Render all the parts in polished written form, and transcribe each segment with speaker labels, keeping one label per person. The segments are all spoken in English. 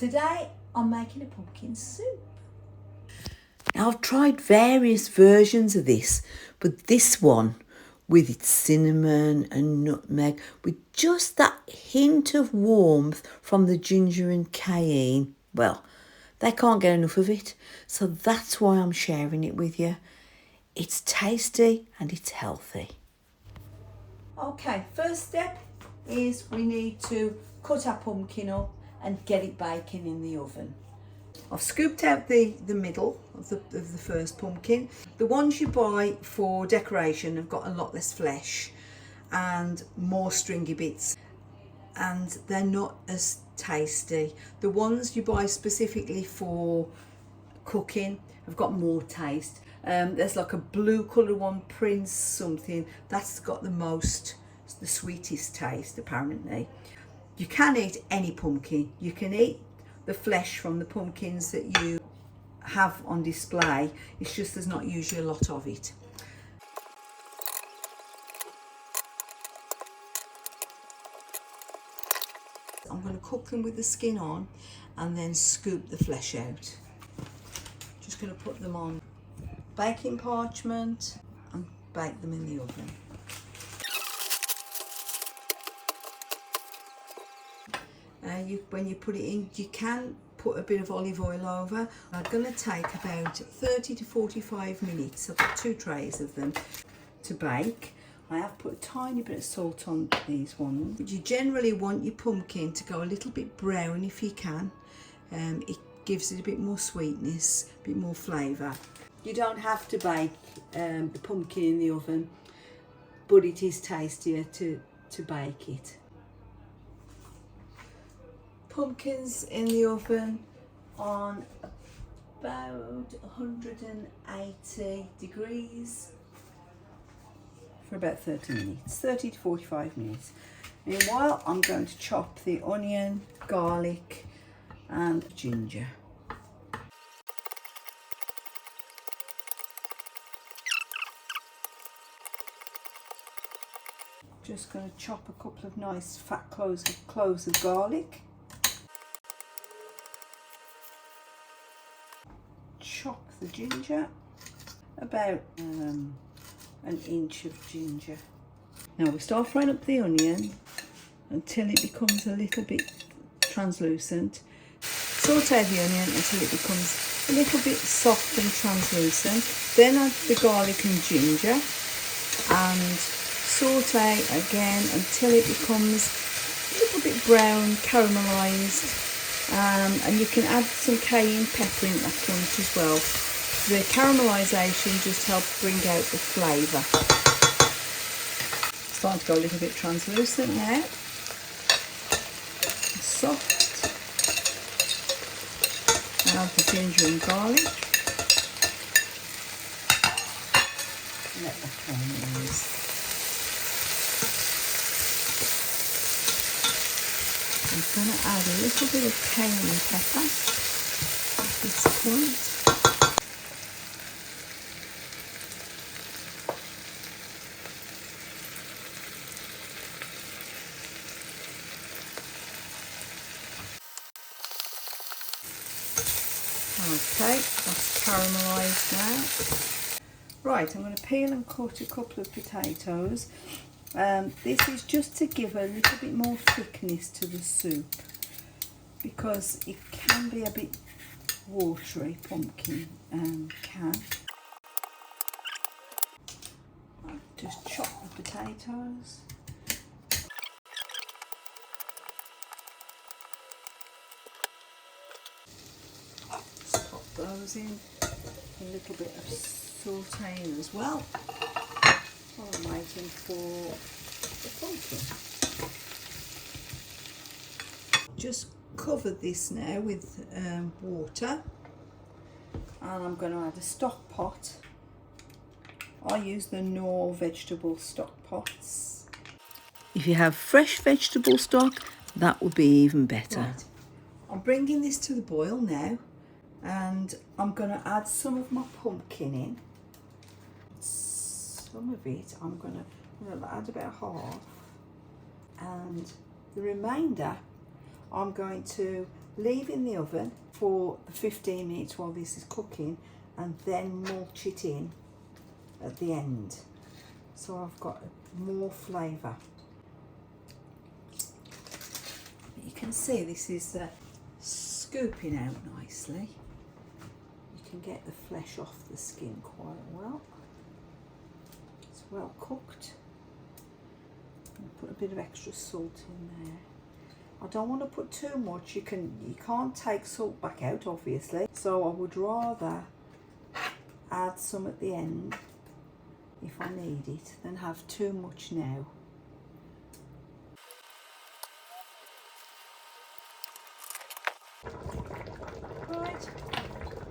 Speaker 1: Today I'm making a pumpkin soup.
Speaker 2: Now I've tried various versions of this, but this one with its cinnamon and nutmeg, with just that hint of warmth from the ginger and cayenne, well, they can't get enough of it. So that's why I'm sharing it with you. It's tasty and it's healthy.
Speaker 1: Okay, first step is we need to cut our pumpkin up and get it baking in the oven.
Speaker 2: I've scooped out the middle of the first pumpkin. The ones you buy for decoration have got a lot less flesh and more stringy bits, and they're not as tasty. The ones you buy specifically for cooking have got more taste. There's like a blue colour one, Prince something, that's got the sweetest taste apparently. You can eat any pumpkin. You can eat the flesh from the pumpkins that you have on display. It's just there's not usually a lot of it. I'm going to cook them with the skin on and then scoop the flesh out. Just going to put them on baking parchment and bake them in the oven. When you put it in, you can put a bit of olive oil over. I'm going to take about 30 to 45 minutes. I've got 2 trays of them to bake. I have put a tiny bit of salt on these ones. But you generally want your pumpkin to go a little bit brown if you can. It gives it a bit more sweetness, a bit more flavour. You don't have to bake the pumpkin in the oven, but it is tastier to bake it. Pumpkins in the oven on about 180 degrees for about 30 minutes, 30 to 45 minutes. Meanwhile, I'm going to chop the onion, garlic and ginger. Just going to chop a couple of nice fat cloves of garlic. Chop the ginger, about an inch of ginger. Now we start frying up the onion until it becomes a little bit translucent. Saute the onion until it becomes a little bit soft and translucent. Then add the garlic and ginger and saute again until it becomes a little bit brown, caramelised. And you can add some cayenne pepper in that point as well. The caramelisation just helps bring out the flavour. It's starting to go a little bit translucent now. Soft. Add the ginger and garlic. Let that caramelise. I'm going to add a little bit of cayenne pepper at this point. Okay, that's caramelised now. Right, I'm going to peel and cut a couple of potatoes. This is just to give a little bit more thickness to the soup because it can be a bit watery, pumpkin can. I'll just chop the potatoes. Just pop those in, a little bit of sauteing as well. I'm waiting for the pumpkin. Just cover this now with water, and I'm going to add a stock pot. I use the Knorr vegetable stock pots. If you have fresh vegetable stock, that would be even better. Right. I'm bringing this to the boil now, and I'm going to add some of my pumpkin in. Some of it I'm going to add about half, and the remainder I'm going to leave in the oven for the 15 minutes while this is cooking, and then mulch it in at the end. So I've got more flavour. You can see this is scooping out nicely. You can get the flesh off the skin quite well. It's well cooked. I'll put a bit of extra salt in there. I don't want to put too much. You can't take salt back out, obviously. So I would rather add some at the end if I need it than have too much now. Right,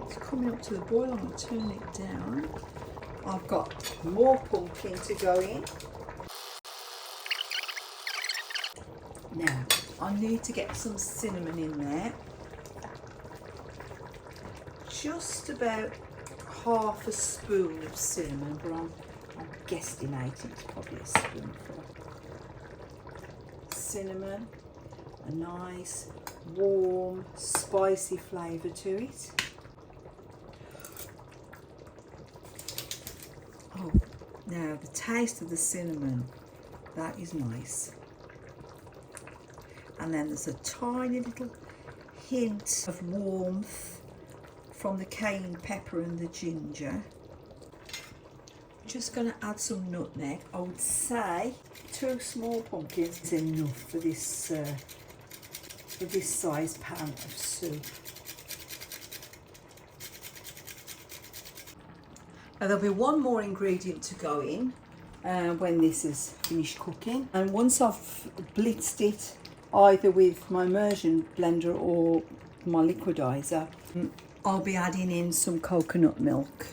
Speaker 2: it's coming up to the boil. I'm going to turn it down. I've got more pumpkin to go in. Now, I need to get some cinnamon in there. Just about half a spoon of cinnamon, but I'm guesstimating it's probably a spoonful. Cinnamon, a nice, warm, spicy flavour to it. Oh, now the taste of the cinnamon, that is nice. And then there's a tiny little hint of warmth from the cayenne pepper and the ginger. Just going to add some nutmeg. I would say 2 small pumpkins is enough for this size pan of soup. Now there'll be one more ingredient to go in when this is finished cooking, and once I've blitzed it either with my immersion blender or my liquidizer, I'll be adding in some coconut milk.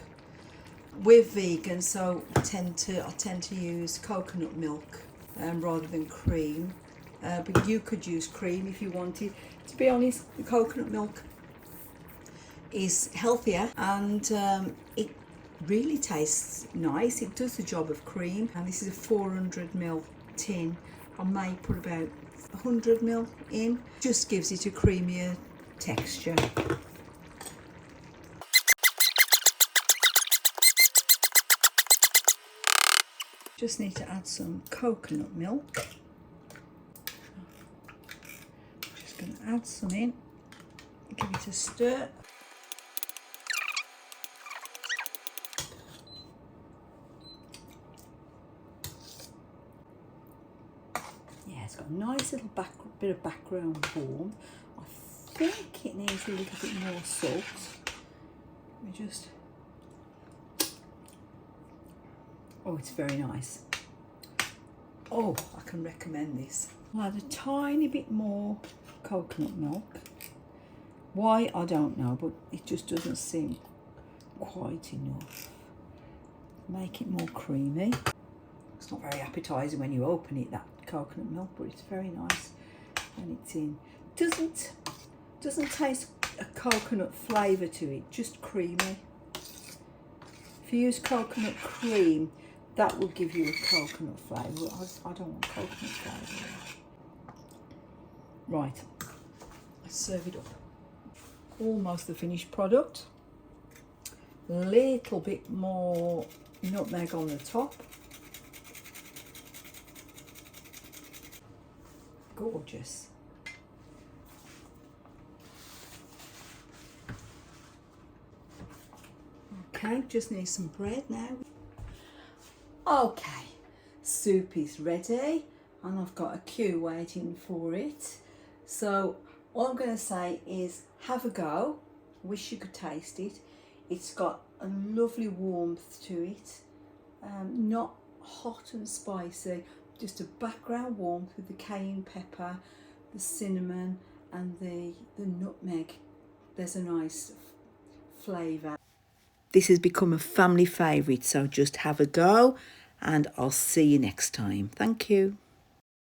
Speaker 2: We're vegan, so I tend to use coconut milk rather than cream, but you could use cream if you wanted. To be honest, the coconut milk is healthier, and it really tastes nice. It does the job of cream, and this is a 400ml tin. I may put about 100ml in. Just gives it a creamier texture. Just need to add some coconut milk. Just going to add some in, give it a stir. Yeah, it's got a nice little bit of background warmth. I think it needs a little bit more salt. Let me just... Oh, it's very nice. Oh, I can recommend this. I'll add a tiny bit more coconut milk. Why, I don't know, but it just doesn't seem quite enough. Make it more creamy. It's not very appetizing when you open it, that coconut milk, but it's very nice when it's in. Doesn't taste a coconut flavour to it, just creamy. If you use coconut cream, that will give you a coconut flavour. I don't want coconut flavour. Right, let's serve it up. Almost the finished product. Little bit more nutmeg on the top. Gorgeous. Okay, just need some bread now. Okay, soup is ready, and I've got a queue waiting for it. So all I'm going to say is have a go. Wish you could taste it. It's got a lovely warmth to it, not hot and spicy, just a background warmth with the cayenne pepper, the cinnamon and the nutmeg. There's a nice flavour. This has become a family favourite, so just have a go, and I'll see you next time. Thank you.